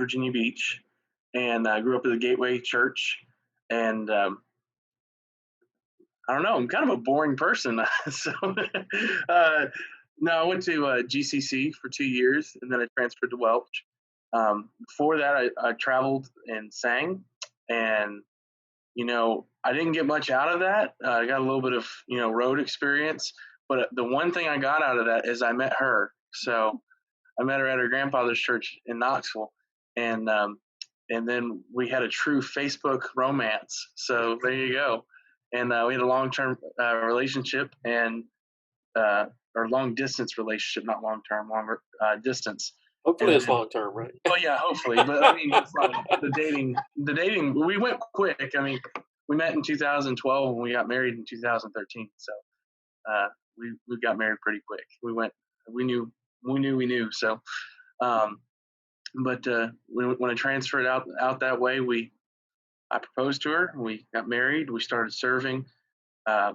Virginia Beach, and I grew up at the Gateway Church. And I don't know, I'm kind of a boring person. So no, I went to GCC for 2 years, and then I transferred to Welch. Before that, I traveled and sang, and I didn't get much out of that. I got a little bit of road experience, but the one thing I got out of that is I met her. So I met her at her grandfather's church in Knoxville, and then we had a true Facebook romance. So there you go. And we had a long-term relationship, and or long-distance relationship, not long-term, longer distance. Hopefully, And it's long term, right? well, yeah, hopefully, but I mean, it's like the dating, we went quick. I mean, we met in 2012 and we got married in 2013. So we got married pretty quick. We knew. So, but when I transferred out that way, I proposed to her. We got married. We started serving. I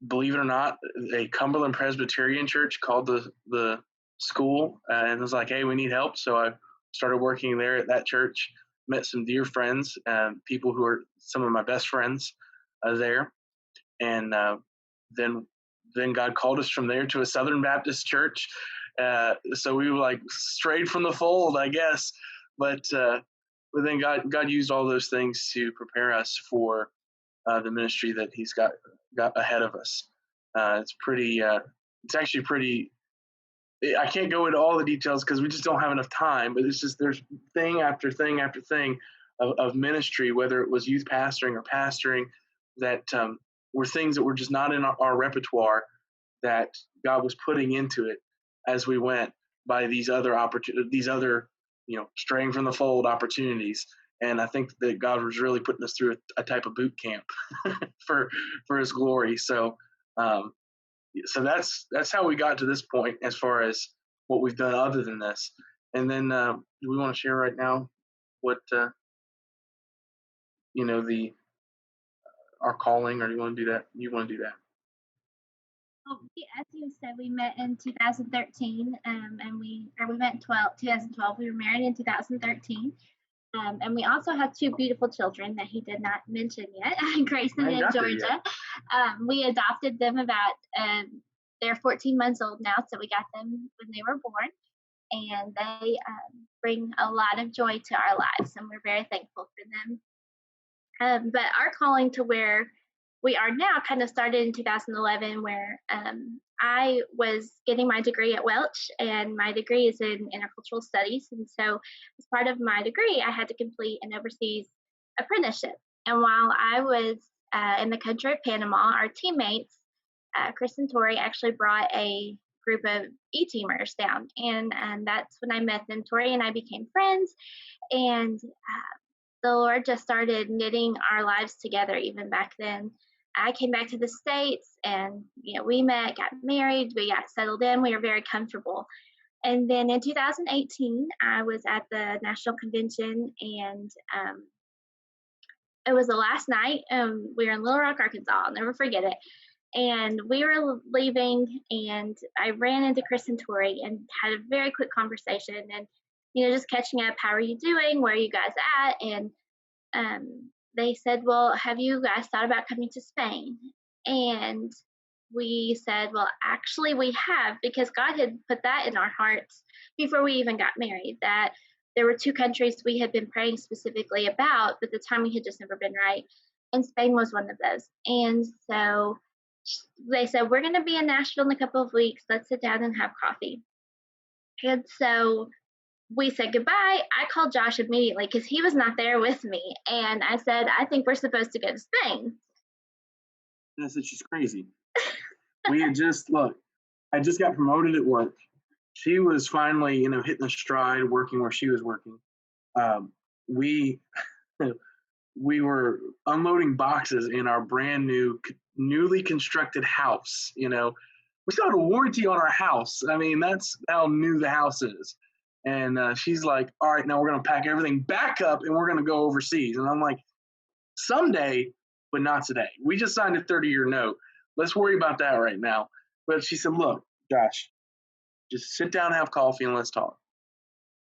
believe it or not, a Cumberland Presbyterian church called the school and was like, "Hey, we need help." So I started working there at that church. Met some dear friends and people who are some of my best friends there, and then God called us from there to a Southern Baptist church. So we were like strayed from the fold, I guess. But then God used all those things to prepare us for the ministry that He's got ahead of us. It's actually pretty. I can't go into all the details because we just don't have enough time. But it's just there's thing after thing after thing of ministry, whether it was youth pastoring or pastoring, that were things that were just not in our repertoire that God was putting into it as we went by these other straying from the fold opportunities. And I think that God was really putting us through a type of boot camp for His glory. So that's how we got to this point as far as what we've done other than this. And then do we want to share right now what our calling, or do you want to do that? You want to do that? Well, as you said, we met in 2013, and we met in 2012. We were married in 2013. And we also have two beautiful children that he did not mention yet, Grayson and Georgia. We adopted them about, they're 14 months old now, so we got them when they were born. And they bring a lot of joy to our lives, and we're very thankful for them. But our calling to where we are now kind of started in 2011, where I was getting my degree at Welch, and my degree is in intercultural studies. And so as part of my degree, I had to complete an overseas apprenticeship. And while I was in the country of Panama, our teammates, Chris and Tori, actually brought a group of e-teamers down. And that's when I met them. Tori and I became friends. And the Lord just started knitting our lives together even back then. I came back to the States, and we met, got married, we got settled in, we were very comfortable. And then in 2018, I was at the National Convention, and it was the last night. We were in Little Rock, Arkansas. I'll never forget it. And we were leaving, and I ran into Chris and Tori and had a very quick conversation, and just catching up. How are you doing? Where are you guys at? And they said, well, have you guys thought about coming to Spain? And we said, well, actually we have, because God had put that in our hearts before we even got married, that there were two countries we had been praying specifically about, but the timing had just never been right. And Spain was one of those. And so they said, we're going to be in Nashville in a couple of weeks. Let's sit down and have coffee. And so we said goodbye. I called Josh immediately because he was not there with me. And I said, I think we're supposed to go to Spain. And I said, she's crazy. We had I just got promoted at work. She was finally, hitting a stride, working where she was working. We were unloading boxes in our brand new, newly constructed house. We still had a warranty on our house. I mean, that's how new the house is. And she's like, all right, now we're going to pack everything back up and we're going to go overseas. And I'm like, someday, but not today. We just signed a 30-year note. Let's worry about that right now. But she said, look, Josh, just sit down, have coffee, and let's talk.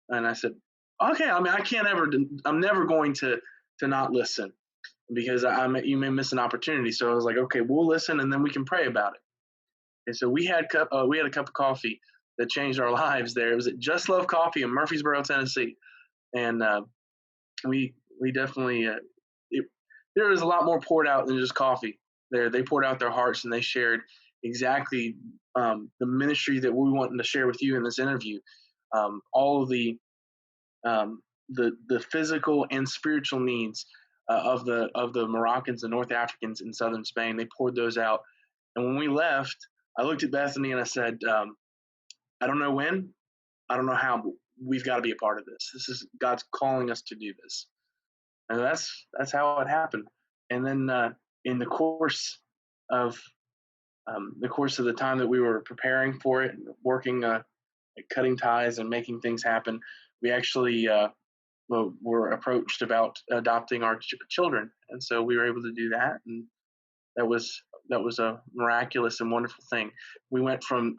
And I said, Okay, I mean, I'm never going to not listen because you may miss an opportunity. So I was like, okay, we'll listen and then we can pray about it. And so we had a cup of coffee that changed our lives there. It was at Just Love Coffee in Murfreesboro, Tennessee, and we definitely it, there was a lot more poured out than just coffee. There, they poured out their hearts and they shared exactly the ministry that we wanted to share with you in this interview. All of the physical and spiritual needs of the Moroccans and North Africans in southern Spain. They poured those out, and when we left, I looked at Bethany and I said, "I don't know when, I don't know how, but we've got to be a part of this. This is God's calling us to do this." And that's how it happened. And then in of the course of the time that we were preparing for it, working, cutting ties and making things happen, we actually were approached about adopting our children, and so we were able to do that, and that was a miraculous and wonderful thing. We went from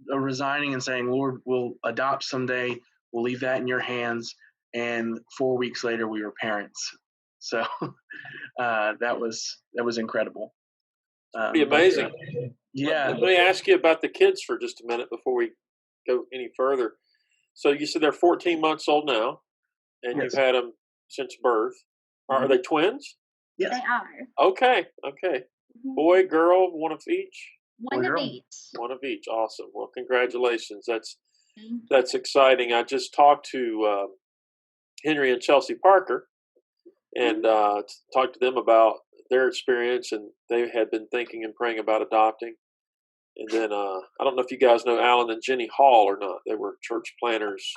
resigning and saying, "Lord, we'll adopt someday. We'll leave that in your hands." And 4 weeks later, we were parents. So that was incredible. Pretty amazing. Yeah. Let me ask you about the kids for just a minute before we go any further. So you said they're 14 months old now, and Yes. you've had them since birth. Are they twins? Yes. They are. Okay. Boy, girl, one of each. One of each. One of each. Awesome. Well, congratulations. That's exciting. I just talked to Henry and Chelsea Parker and talked to them about their experience, and they had been thinking and praying about adopting. And then I don't know if you guys know Alan and Jenny Hall or not. They were church planners.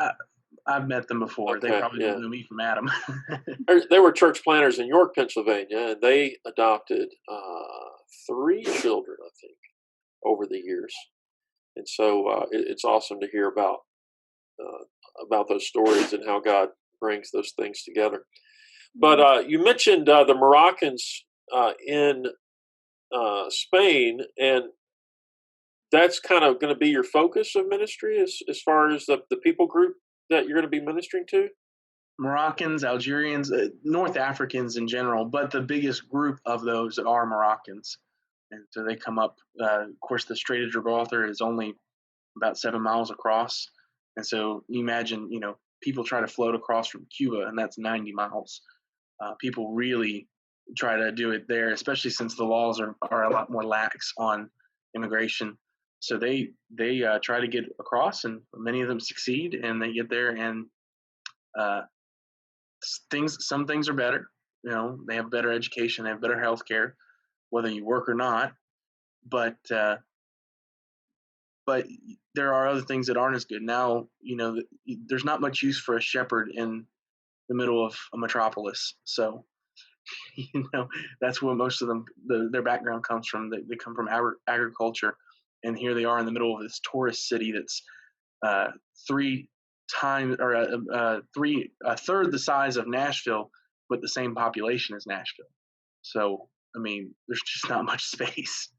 I've met them before. Okay, they probably didn't know me from Adam. They were church planners in York, Pennsylvania, and they adopted 3 children, I think, over the years. And so it's awesome to hear about those stories and how God brings those things together. But you mentioned the Moroccans in Spain, and that's kind of going to be your focus of ministry as far as the people group that you're going to be ministering to? Moroccans, Algerians, North Africans in general, but the biggest group of those are Moroccans. And so they come up, of course, the Strait of Gibraltar is only about 7 miles across. And so you imagine, people try to float across from Cuba, and that's 90 miles. People really try to do it there, especially since the laws are a lot more lax on immigration. So they try to get across, and many of them succeed, and they get there, and some things are better. They have better education, they have better health care, whether you work or not. But there are other things that aren't as good. Now, there's not much use for a shepherd in the middle of a metropolis. So, that's where most of them, their background comes from. They come from agriculture, and here they are in the middle of this tourist city that's a third the size of Nashville, with the same population as Nashville. So, I mean, there's just not much space,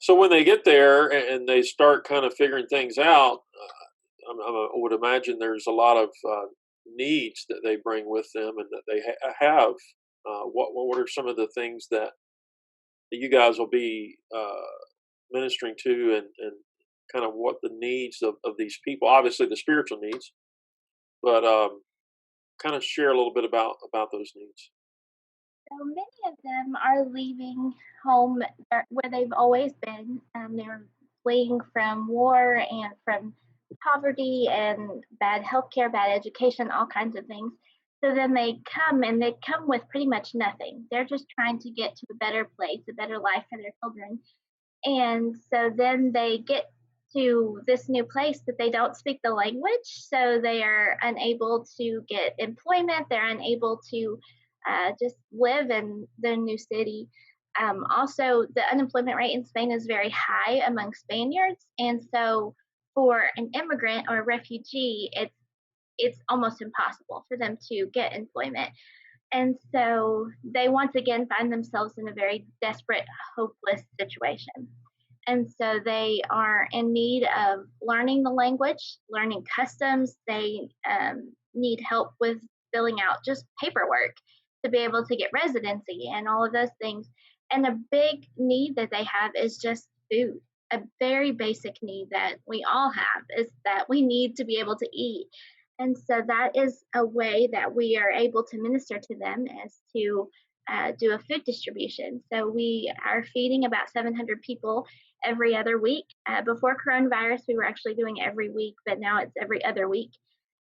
So when they get there and they start kind of figuring things out, I would imagine there's a lot of needs that they bring with them and that they have. What are some of the things that you guys will be ministering to, and kind of what the needs of these people? Obviously, the spiritual needs, but kind of share a little bit about those needs. So many of them are leaving home where they've always been. They're fleeing from war and from poverty and bad healthcare, bad education, all kinds of things. So then they come with pretty much nothing. They're just trying to get to a better place, a better life for their children. And so then they get to this new place, but they don't speak the language. So they are unable to get employment. They're unable to just live in the new city. Also, the unemployment rate in Spain is very high among Spaniards. And so for an immigrant or a refugee, it's almost impossible for them to get employment. And so they once again find themselves in a very desperate, hopeless situation. And so they are in need of learning the language, learning customs. They need help with filling out just paperwork to be able to get residency and all of those things. And a big need that they have is just food. A very basic need that we all have is that we need to be able to eat. And so that is a way that we are able to minister to them, is to do a food distribution. So we are feeding about 700 people every other week. Before coronavirus, we were actually doing every week, but now it's every other week.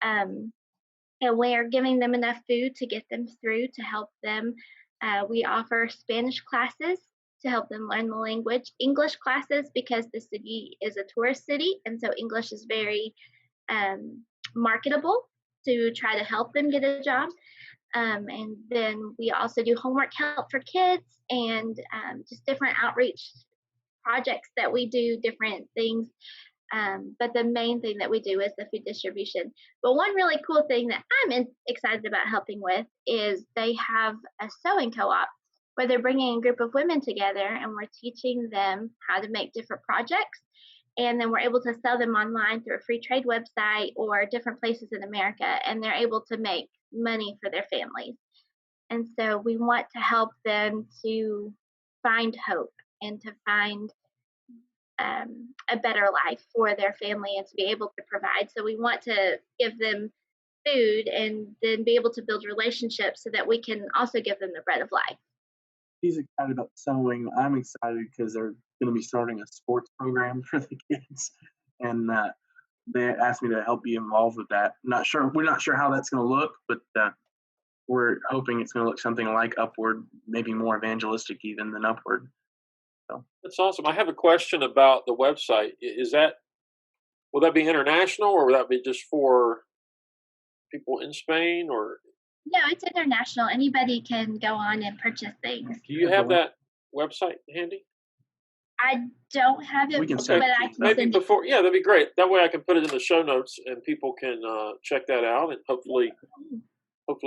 And we are giving them enough food to get them through, to help them. We offer Spanish classes to help them learn the language, English classes because the city is a tourist city, and so English is very marketable to try to help them get a job. And then we also do homework help for kids and just different outreach projects that we do, different things. But the main thing that we do is the food distribution. But one really cool thing that I'm excited about helping with is they have a sewing co-op where they're bringing a group of women together and we're teaching them how to make different projects. And then we're able to sell them online through a free trade website or different places in America, and they're able to make money for their families. And so we want to help them to find hope and to find a better life for their family and to be able to provide. So we want to give them food and then be able to build relationships so that we can also give them the bread of life. He's excited about sewing. I'm excited because they're going to be starting a sports program for the kids, and they asked me to help be involved with that. We're not sure how that's going to look, but we're hoping it's going to look something like Upward, maybe more evangelistic even than Upward. So That's awesome. I have a question about the website. Will that be international, or will that be just for people in Spain? Or No, it's international. Anybody can go on and purchase things. do you have that website handy? I don't have it, We can but send it I to can you. Maybe send before, yeah, that'd be great. That way I can put it in the show notes and people can check that out and hopefully get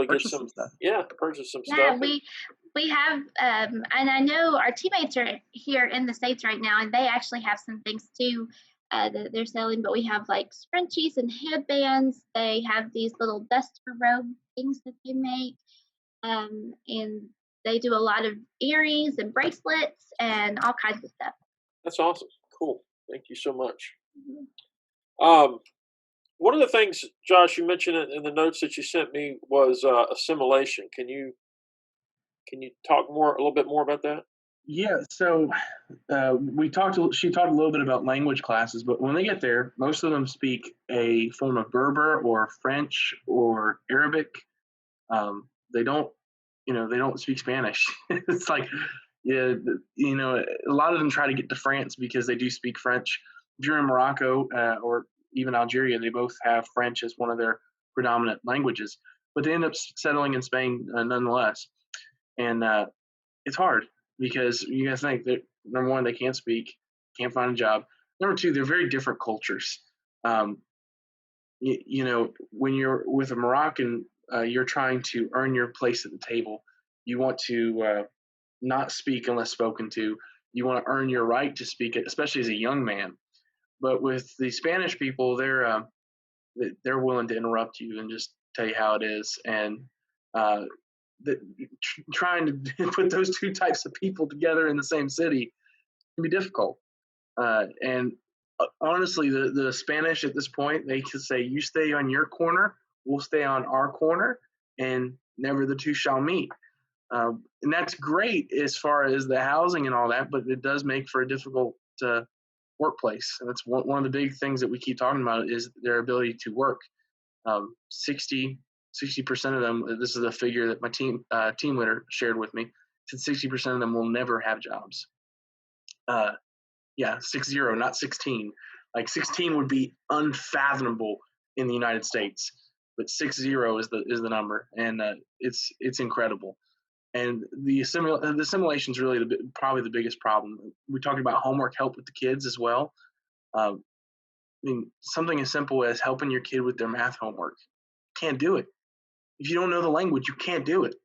Purchase some stuff. purchase some Yeah, stuff. we have, and I know our teammates are here in the States right now, and they actually have some things too that they're selling. But we have like scrunchies and headbands. They have these little duster robe things that they make, and they do a lot of earrings and bracelets and all kinds of stuff. That's awesome. Cool. Thank you so much. Mhm. One of the things, Josh, you mentioned in the notes that you sent me was assimilation. Can you talk a little bit more about that? Yeah, so she talked a little bit about language classes, but when they get there, most of them speak a form of Berber or French or Arabic. They don't, they don't speak Spanish. It's like, yeah, a lot of them try to get to France because they do speak French. If you're in Morocco or even Algeria, they both have French as one of their predominant languages, but they end up settling in Spain nonetheless. And it's hard because you guys think that, number one, they can't speak, can't find a job. Number two, they're very different cultures. When you're with a Moroccan, you're trying to earn your place at the table. You want to not speak unless spoken to. You want to earn your right to speak, especially as a young man. But with the Spanish people, they're willing to interrupt you and just tell you how it is. And trying to put those two types of people together in the same city can be difficult. And honestly, the Spanish at this point, they can say, "You stay on your corner, we'll stay on our corner, and never the two shall meet." And that's great as far as the housing and all that, but it does make for a difficult workplace. And that's one of the big things that we keep talking about is their ability to work. 60% of them, this is a figure that my team leader shared with me, said 60% of them will never have jobs. 60, not 16. Like 16 would be unfathomable in the United States, but 60 is the number, and it's incredible. And the assimilation is really probably the biggest problem. We talked about homework help with the kids as well. I mean, something as simple as helping your kid with their math homework. Can't do it. If you don't know the language, you can't do it.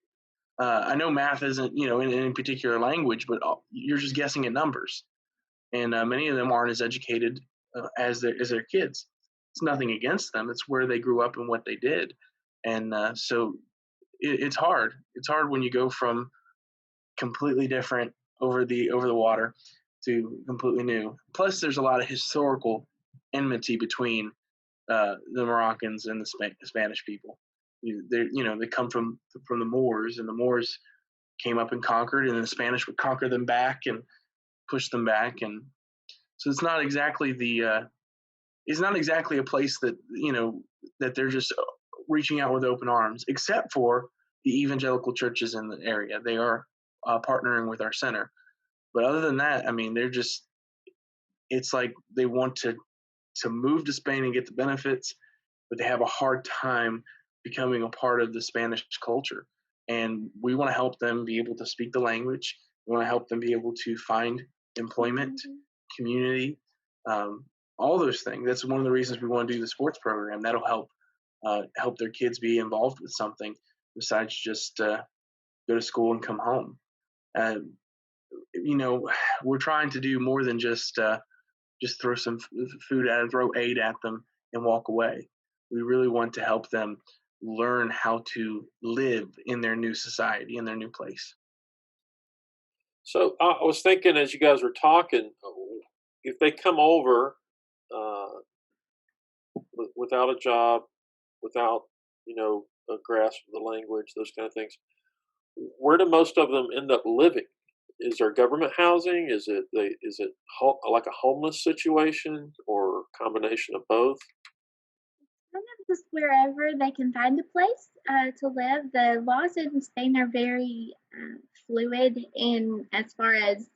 I know math isn't, in any particular language, but you're just guessing at numbers. and many of them aren't as educated as their kids. It's nothing against them. It's where they grew up and what they did, and so it's hard. It's hard when you go from completely different over the water to completely new. Plus, there's a lot of historical enmity between the Moroccans and the Spanish people. They come from the Moors, and the Moors came up and conquered, and the Spanish would conquer them back and push them back, and so it's not exactly a place that that they're just reaching out with open arms, except for the evangelical churches in the area. They are partnering with our center, but other than that, I mean, it's like they want to move to Spain and get the benefits, but they have a hard time becoming a part of the Spanish culture. And we want to help them be able to speak the language. We want to help them be able to find employment, community, all those things. That's one of the reasons we want to do the sports program. That'll help their kids be involved with something besides just go to school and come home. We're trying to do more than just throw some food at them, throw aid at them, and walk away. We really want to help them learn how to live in their new society, in their new place. So I was thinking as you guys were talking, if they come over uh, without a job, without a grasp of the language, those kind of things, where do most of them end up living? Is there government housing? Like a homeless situation, or a combination of both? Kind of just wherever they can find a place to live. The laws in Spain are very fluid in as far as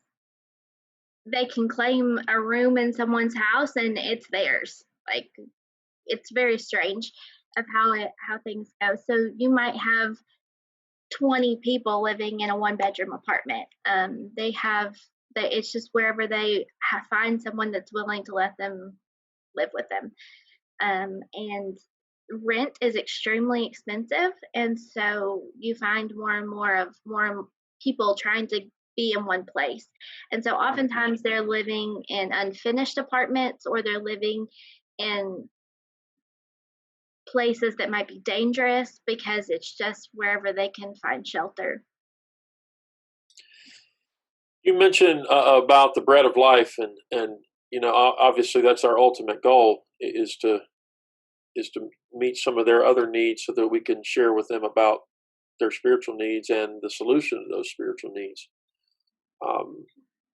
they can claim a room in someone's house and it's theirs. Like, it's very strange of how things go. So you might have 20 people living in a one-bedroom apartment. It's just wherever they find someone that's willing to let them live with them. And rent is extremely expensive, and so you find more people trying to be in one place. And so oftentimes they're living in unfinished apartments, or they're living in places that might be dangerous because it's just wherever they can find shelter. You mentioned about the bread of life, and obviously that's our ultimate goal is to meet some of their other needs, so that we can share with them about their spiritual needs and the solution to those spiritual needs. Um,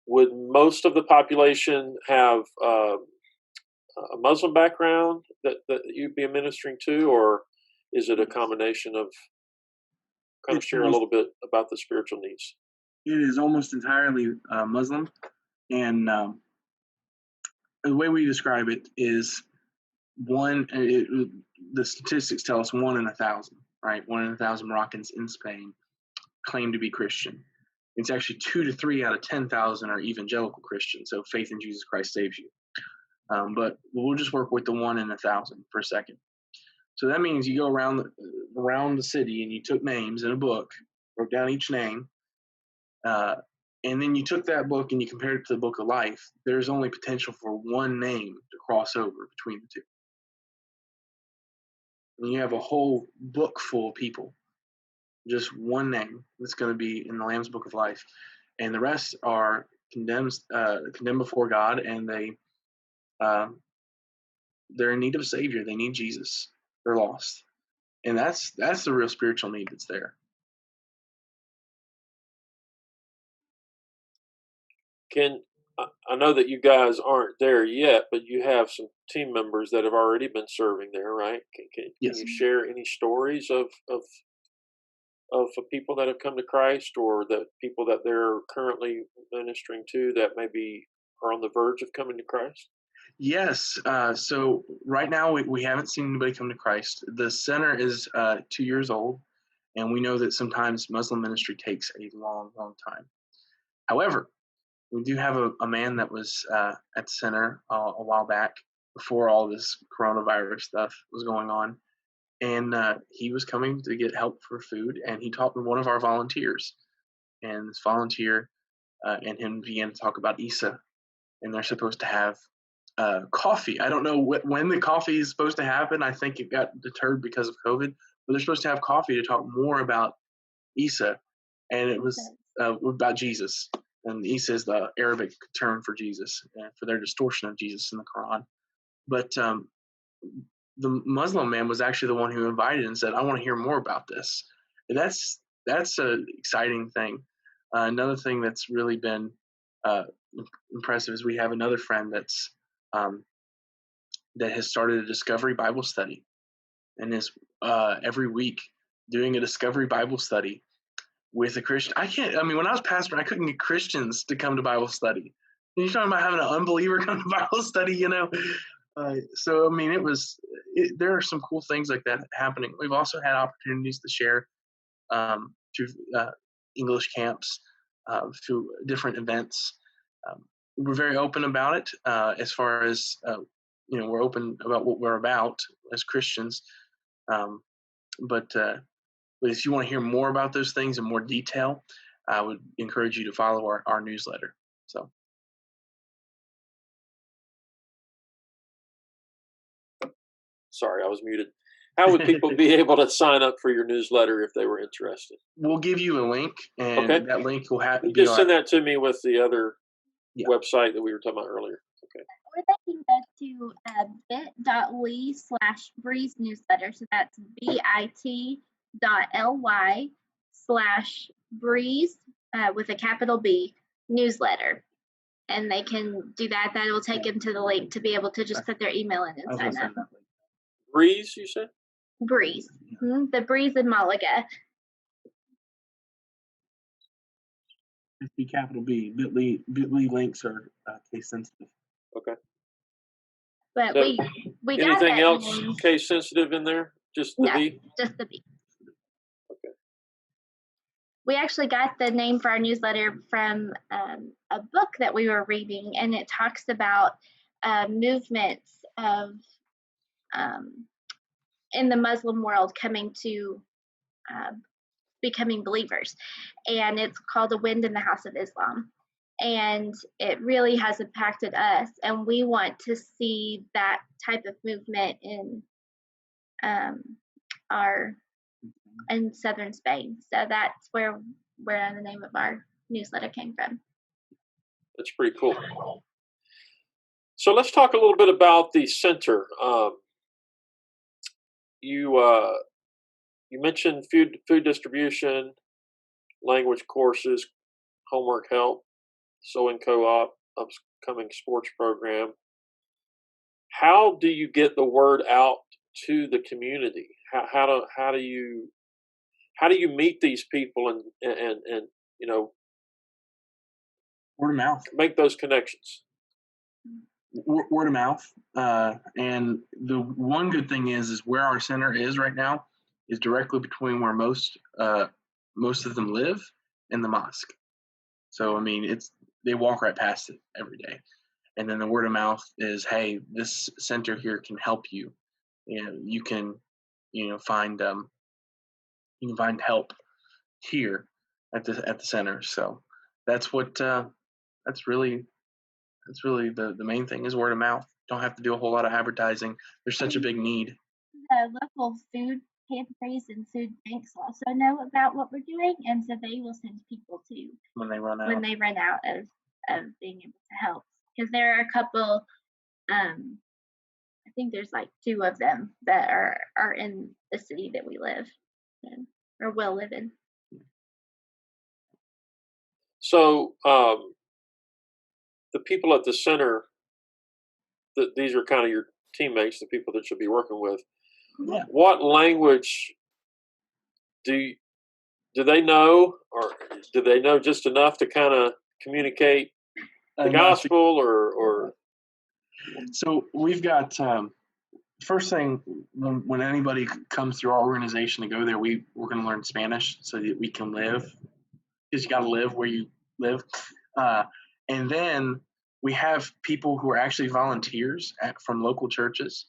would most of the population have a Muslim background that you'd be ministering to, or is it a combination of? Kind of share a little bit about the spiritual needs. It is almost entirely Muslim, and the way we describe it is the statistics tell us 1 in 1,000, right? 1 in 1,000 Moroccans in Spain claim to be Christian. It's actually 2 to 3 out of 10,000 are evangelical Christians, so faith in Jesus Christ saves you. But we'll just work with the 1 in 1,000 for a second. So that means you go around the city and you took names in a book, wrote down each name, and then you took that book and you compared it to the book of life. There's only potential for one name to cross over between the two. And you have a whole book full of people, just one name that's going to be in the Lamb's Book of Life, and the rest are condemned before God, and they're in need of a Savior. They need Jesus. They're lost, and that's the real spiritual need that's there. I know that you guys aren't there yet, but you have some team members that have already been serving there, right? Can Yes. you share any stories of people that have come to Christ, or that people that they're currently ministering to that maybe are on the verge of coming to Christ? Yes. So right now we haven't seen anybody come to Christ. The center is 2 years old, and we know that sometimes Muslim ministry takes a long, long time. However, we do have a man that was at the center a while back, before all this coronavirus stuff was going on, and he was coming to get help for food, and he talked with one of our volunteers, and this volunteer and him began to talk about Isa, and they're supposed to have coffee. I don't know when the coffee is supposed to happen. I think it got deterred because of COVID, but they're supposed to have coffee to talk more about Isa, and it was about Jesus. And Isa is the Arabic term for Jesus, for their distortion of Jesus in the Quran. But the Muslim man was actually the one who invited and said, "I want to hear more about this." And that's an exciting thing. Another thing that's really been impressive is we have another friend that has started a Discovery Bible study, and is every week doing a Discovery Bible study with a Christian. I mean, when I was pastor, I couldn't get Christians to come to Bible study. And you're talking about having an unbeliever come to Bible study, So, I mean, there are some cool things like that happening. We've also had opportunities to share through English camps, through different events. We're very open about it as far as, we're open about what we're about as Christians. But if you want to hear more about those things in more detail, I would encourage you to follow our newsletter. So. Sorry, I was muted. How would people be able to sign up for your newsletter if they were interested? We'll give you a link, and that link will have. Just send that to me with the other website that we were talking about earlier. Okay. Or they can go to bit.ly/Breeze newsletter. So that's bit.ly/Breeze with a capital B newsletter. And they can do that. That will take them to the link to be able to just put their email in and sign up. Breeze, you said? Breeze. Mm-hmm. The Breeze in Malaga. It's the capital B. Bitly links are case sensitive. Okay. But so we got anything else case sensitive in there? Just the B? Just the B. Okay. We actually got the name for our newsletter from a book that we were reading, and it talks about movements of in the Muslim world coming to becoming believers, and it's called The Wind in the House of Islam, and it really has impacted us, and we want to see that type of movement in southern Spain. So that's where the name of our newsletter came from. That's pretty cool. So let's talk a little bit about the center. You mentioned food distribution, language courses, homework help, sewing co-op, upcoming sports program. How do you get the word out to the community? How do you meet these people and word of mouth, make those connections? Word of mouth, and the one good thing is where our center is right now is directly between where most of them live and the mosque. So I mean, they walk right past it every day, and then the word of mouth is, hey, this center here can help you. You can find help here at the center. So that's what that's really the main thing is word of mouth. Don't have to do a whole lot of advertising. There's such a big need. Local food pantries and food banks also know about what we're doing, and so they will send people to when they run out of being able to help. Because there are a couple, I think there's like 2 of them that are in the city that we live in or will live in. So the people at the center, these are kind of your teammates, the people that you'll be working with. Yeah. What language do they know, or do they know just enough to kind of communicate the gospel, or? So we've got first thing when anybody comes through our organization to go there, we're going to learn Spanish so that we can live, because you got to live where you live, and then we have people who are actually volunteers from local churches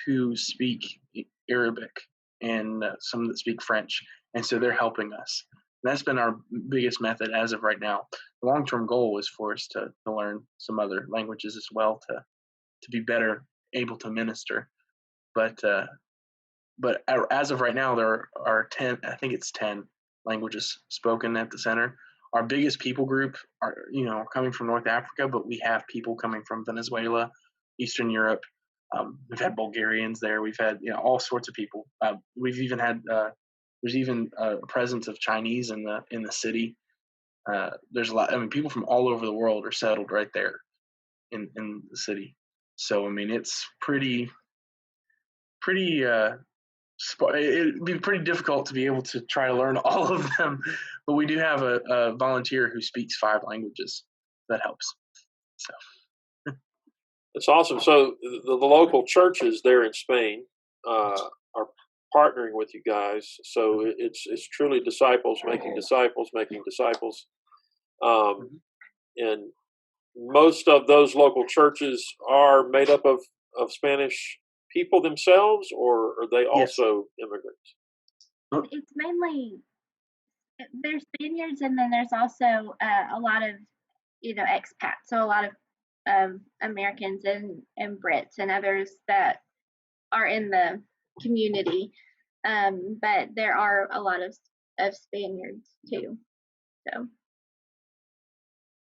who speak Arabic and some that speak French, and so they're helping us. That's been our biggest method as of right now. The long-term goal is for us to learn some other languages as well to be better able to minister. But as of right now, there are 10. I think it's 10 languages spoken at the center. Our biggest people group are coming from North Africa, but we have people coming from Venezuela, Eastern Europe. We've had Bulgarians there. We've had all sorts of people. We've even had there's even a presence of Chinese in the city. There's a lot. I mean, people from all over the world are settled right there in the city. So I mean, it's pretty. It'd be pretty difficult to be able to try to learn all of them, but we do have a volunteer who speaks 5 languages. That helps. So That's awesome. So the local churches there in Spain are partnering with you guys. So it's truly disciples making disciples making disciples. And most of those local churches are made up of Spanish people themselves, or are they also immigrants? It's mainly there's Spaniards, and then there's also a lot of expats. So a lot of Americans and Brits and others that are in the community. But there are a lot of Spaniards too. So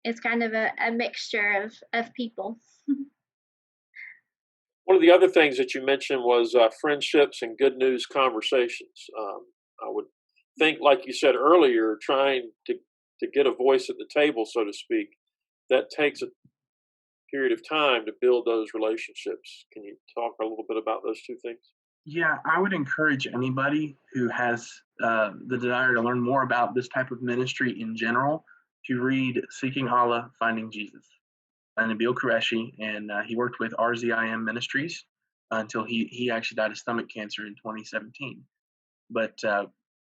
it's kind of a mixture of people. One of the other things that you mentioned was friendships and good news conversations. I would think, like you said earlier, trying to get a voice at the table, so to speak, that takes a period of time to build those relationships. Can you talk a little bit about those two things? Yeah, I would encourage anybody who has the desire to learn more about this type of ministry in general to read Seeking Allah, Finding Jesus by Nabil Qureshi, and he worked with RZIM Ministries until he actually died of stomach cancer in 2017. But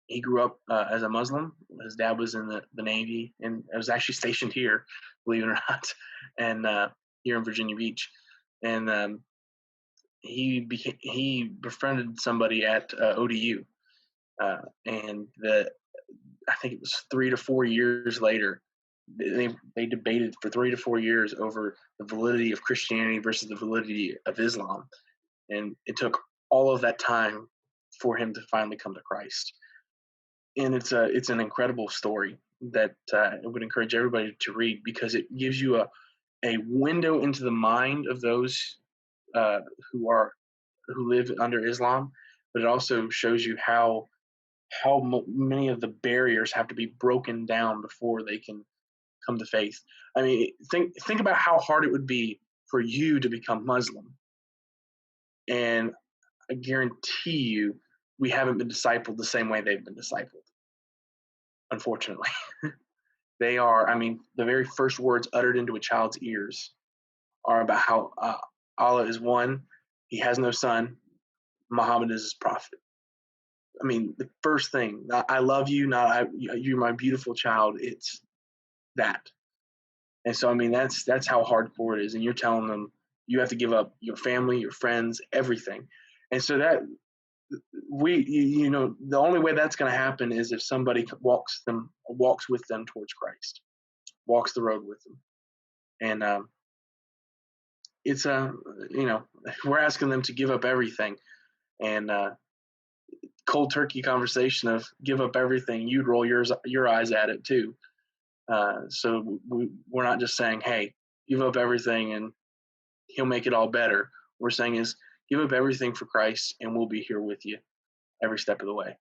he grew up as a Muslim. His dad was in the Navy and was actually stationed here, believe it or not, and here in Virginia Beach. And he befriended somebody at ODU, and I think it was 3 to 4 years later, they debated for 3 to 4 years over the validity of Christianity versus the validity of Islam, and it took all of that time for him to finally come to Christ. And it's an incredible story that I would encourage everybody to read, because it gives you a window into the mind of those who live under Islam, but it also shows you how many of the barriers have to be broken down before they can come to faith. I mean, think about how hard it would be for you to become Muslim, and I guarantee you, we haven't been discipled the same way they've been discipled. Unfortunately, they are. I mean, the very first words uttered into a child's ears are about how Allah is one, He has no son, Muhammad is His prophet. I mean, the first thing, I love you, not you're my beautiful child. It's that. And so, I mean, that's how hardcore it is. And you're telling them you have to give up your family, your friends, everything. And so that the only way that's going to happen is if somebody walks with them towards Christ, walks the road with them. And it's we're asking them to give up everything, and cold turkey conversation of give up everything, you'd roll your eyes at it too. So we're not just saying, hey, give up everything and He'll make it all better. We're saying is give up everything for Christ, and we'll be here with you every step of the way.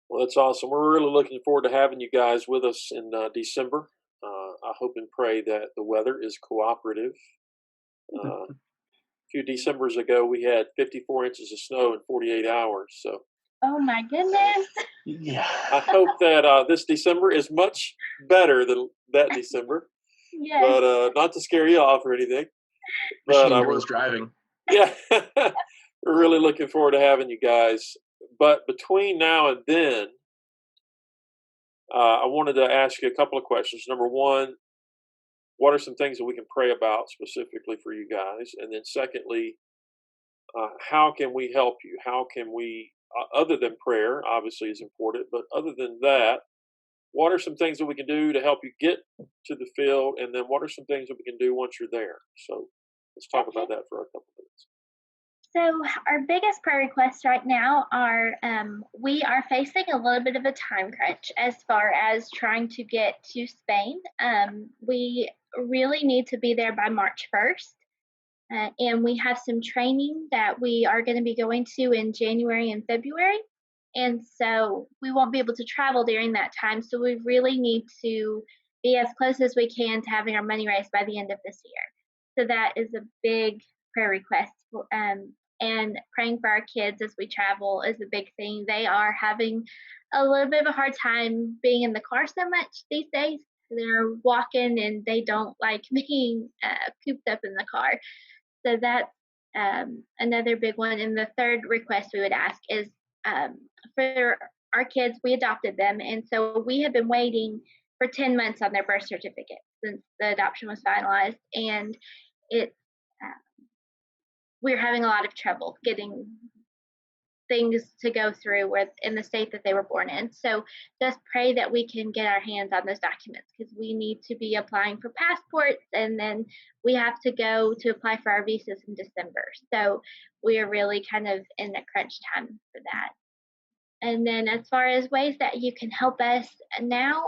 Well, that's awesome. We're really looking forward to having you guys with us in December. I hope and pray that the weather is cooperative. A few Decembers ago, we had 54 inches of snow in 48 hours. So, oh my goodness! Yeah, I hope that this December is much better than that December. Yes. But not to scare you off or anything. But we're driving. Yeah, we're really looking forward to having you guys. But between now and then, I wanted to ask you a couple of questions. Number one, what are some things that we can pray about specifically for you guys? And then secondly, how can we help you? How can we other than prayer, obviously, is important. But other than that, what are some things that we can do to help you get to the field? And then what are some things that we can do once you're there? So let's talk about that for a couple minutes. So our biggest prayer requests right now are we are facing a little bit of a time crunch as far as trying to get to Spain. We really need to be there by March 1st. And we have some training that we are going to be going to in January and February. And so we won't be able to travel during that time. So we really need to be as close as we can to having our money raised by the end of this year. So that is a big prayer request. And praying for our kids as we travel is a big thing. They are having a little bit of a hard time being in the car so much these days. They're walking and they don't like being cooped up in the car. So that's another big one. And the third request we would ask is for our kids, we adopted them. And so we have been waiting for 10 months on their birth certificate since the adoption was finalized. And it's we're having a lot of trouble getting things to go through with in the state that they were born in. So just pray that we can get our hands on those documents because we need to be applying for passports and then we have to go to apply for our visas in December. So we are really kind of in a crunch time for that. And then as far as ways that you can help us now,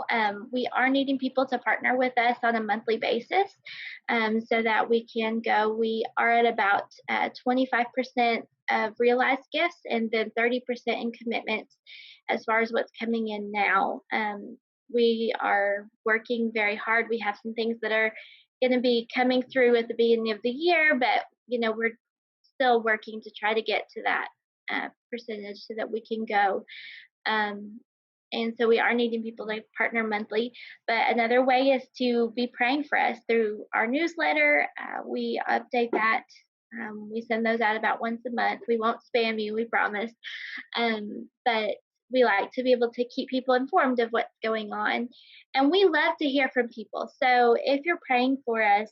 we are needing people to partner with us on a monthly basis so that we can go. We are at about 25% of realized gifts and then 30% in commitments as far as what's coming in now. We are working very hard. We have some things that are going to be coming through at the beginning of the year, but we're still working to try to get to that percentage so that we can go. And so we are needing people to partner monthly. But another way is to be praying for us through our newsletter. We update that. We send those out about once a month. We won't spam you, we promise. But we like to be able to keep people informed of what's going on. And we love to hear from people. So if you're praying for us,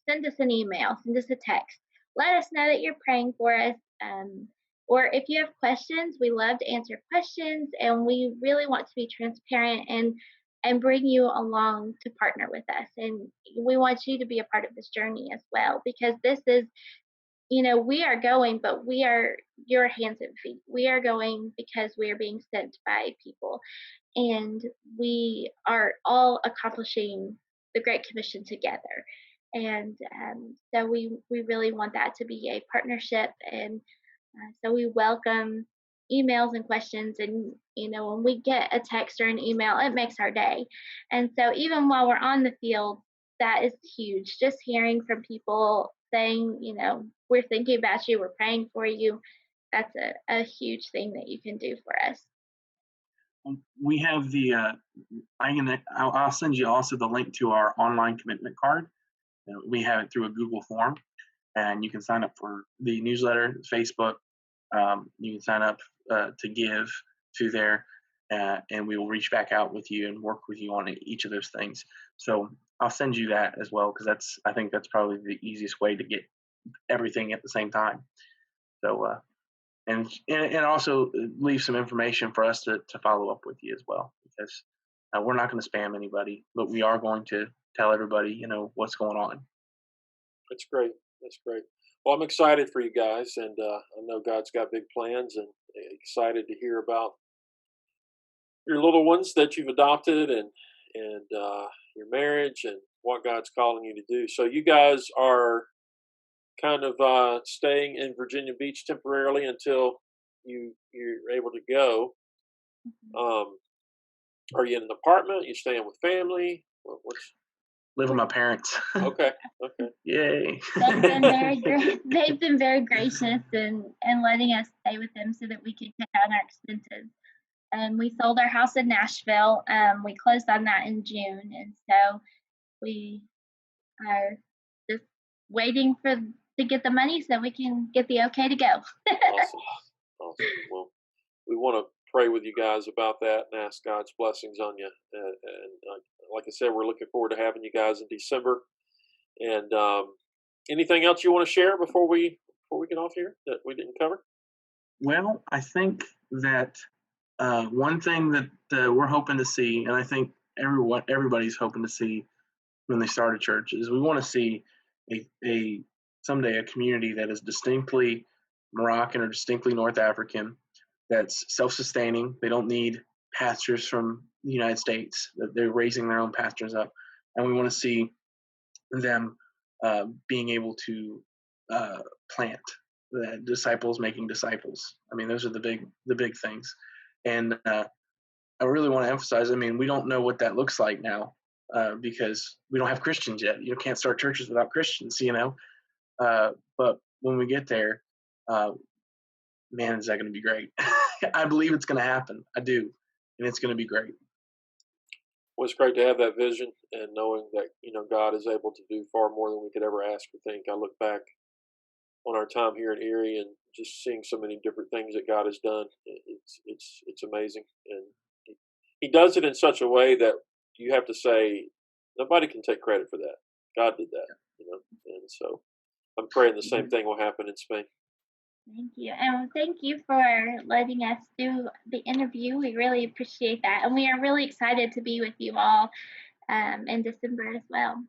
send us an email, send us a text. Let us know that you're praying for us. Or if you have questions, we love to answer questions, and we really want to be transparent and bring you along to partner with us. And we want you to be a part of this journey as well, because this is, we are going, but we are your hands and feet. We are going because we are being sent by people, and we are all accomplishing the Great Commission together. And so we really want that to be a partnership. And so we welcome emails and questions. And, when we get a text or an email, it makes our day. And so even while we're on the field, that is huge. Just hearing from people saying, we're thinking about you, we're praying for you. That's a huge thing that you can do for us. We have I'll send you also the link to our online commitment card. We have it through a Google form, and you can sign up for the newsletter, Facebook. You can sign up to give to there, and we will reach back out with you and work with you on each of those things. So I'll send you that as well, because I think that's probably the easiest way to get everything at the same time. So and also leave some information for us to follow up with you as well, because we're not going to spam anybody, but we are going to tell everybody, what's going on. That's great. That's great. Well, I'm excited for you guys, and I know God's got big plans, and excited to hear about your little ones that you've adopted, and your marriage, and what God's calling you to do. So you guys are kind of staying in Virginia Beach temporarily until you're able to go. Are you in an apartment? You staying with family? Live with my parents. Okay. Yay. They've been very gracious in letting us stay with them so that we could cut down our expenses. We sold our house in Nashville. We closed on that in June, and so we are just waiting to get the money so we can get the okay to go. Awesome. Well, we want to pray with you guys about that and ask God's blessings on you. And like I said, we're looking forward to having you guys in December. And anything else you want to share before we get off here that we didn't cover? Well, I think that one thing that we're hoping to see, and I think everybody's hoping to see when they start a church, is we want to see a someday a community that is distinctly Moroccan or distinctly North African, that's self-sustaining. They don't need pastors from the United States. That they're raising their own pastors up, and we want to see them being able to plant disciples making disciples. I mean, those are the big things, and I really want to emphasize. I mean, we don't know what that looks like now because we don't have Christians yet. You can't start churches without Christians, but when we get there, uh, man, is that going to be great? I believe it's going to happen. I do, and it's going to be great. Well, it's great to have that vision and knowing that God is able to do far more than we could ever ask or think. I look back on our time here in Erie and just seeing so many different things that God has done. It's amazing, and He does it in such a way that you have to say nobody can take credit for that. God did that, and so I'm praying the same thing will happen in Spain. Thank you. And thank you for letting us do the interview. We really appreciate that. And we are really excited to be with you all in December as well.